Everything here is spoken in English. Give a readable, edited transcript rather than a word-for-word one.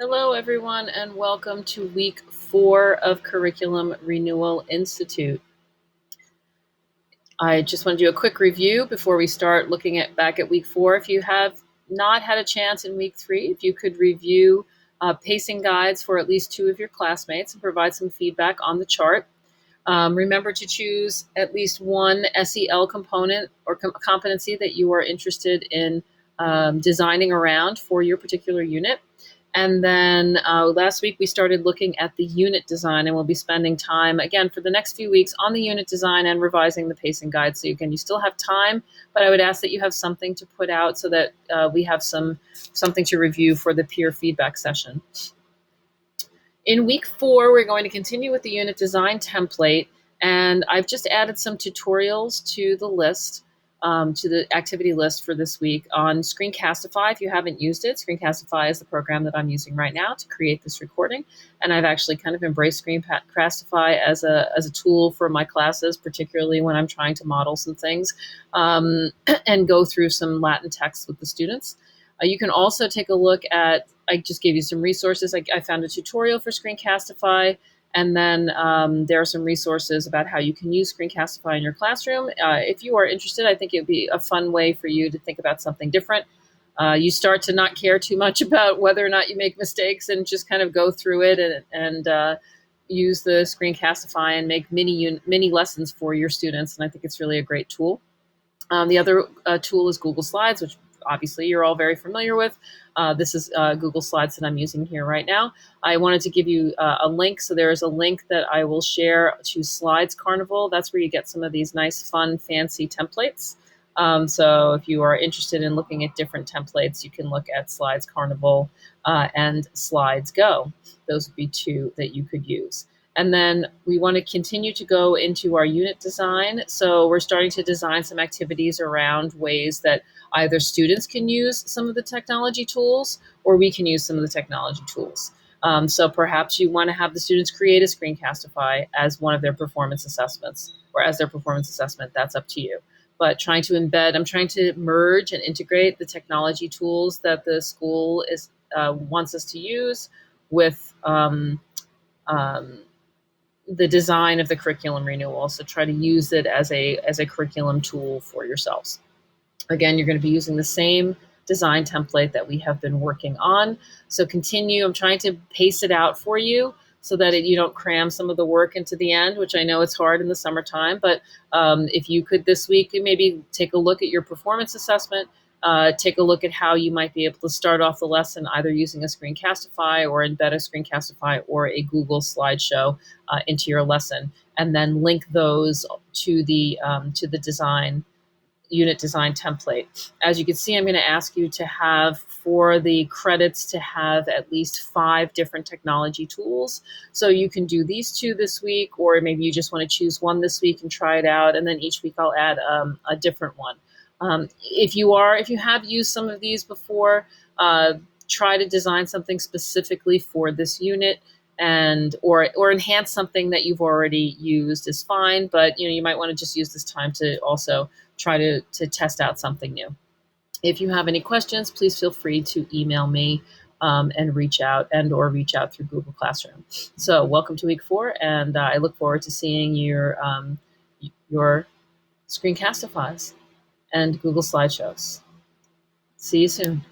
Hello, everyone, and welcome to week 4 of Curriculum Renewal Institute. I just want to do a quick review before we start looking back at week 4. If you have not had a chance in week 3, if you could review pacing guides for at least 2 of your classmates and provide some feedback on the chart. Remember to choose at least one SEL component or competency that you are interested in designing around for your particular unit. And then last week we started looking at the unit design, and we'll be spending time again for the next few weeks on the unit design and revising the pacing guide. So again, you still have time, but I would ask that you have something to put out so that we have something to review for the peer feedback session. In week 4, we're going to continue with the unit design template, and I've just added some tutorials to the list, to the activity list for this week on Screencastify. If you haven't used it, Screencastify is the program that I'm using right now to create this recording, and I've actually kind of embraced Screencastify as a tool for my classes, particularly when I'm trying to model some things and go through some Latin text with the students. You can also take a look at, I just gave you some resources. I found a tutorial for Screencastify, and then there are some resources about how you can use Screencastify in your classroom. If you are interested, I think it would be a fun way for you to think about something different. You start to not care too much about whether or not you make mistakes and just kind of go through it and use the Screencastify and make mini lessons for your students, and I think it's really a great tool. The other tool is Google Slides, which obviously you're all very familiar with. This is Google Slides that I'm using here right now. I wanted to give you a link. So there is a link that I will share to Slides Carnival. That's where you get some of these nice, fun, fancy templates. So if you are interested in looking at different templates, you can look at Slides Carnival and Slides Go. Those would be 2 that you could use. And then we want to continue to go into our unit design. So we're starting to design some activities around ways that either students can use some of the technology tools or we can use some of the technology tools. So perhaps you want to have the students create a Screencastify as one of their performance assessments or as their performance assessment. That's up to you. But trying to embed, I'm trying to merge and integrate the technology tools that the school wants us to use with the design of the curriculum renewal. So try to use it as a curriculum tool for yourselves. Again, you're going to be using the same design template that we have been working on. So continue. I'm trying to pace it out for you so that you don't cram some of the work into the end, which I know it's hard in the summertime. But if you could this week, maybe take a look at your performance assessment, take a look at how you might be able to start off the lesson either using a Screencastify or embed a Screencastify or a Google slideshow into your lesson, and then link those to the unit design template. As you can see, I'm going to ask you to have, for the credits, to have at least 5 different technology tools. So you can do these 2 this week, or maybe you just want to choose one this week and try it out, and then each week I'll add a different one. If you have used some of these before, try to design something specifically for this unit, and or enhance something that you've already used is fine, but you might want to just use this time to also try to test out something new. If you have any questions, please feel free to email me and reach out through Google Classroom. So welcome to week 4, and I look forward to seeing your Screencastifies and Google slideshows. See you soon.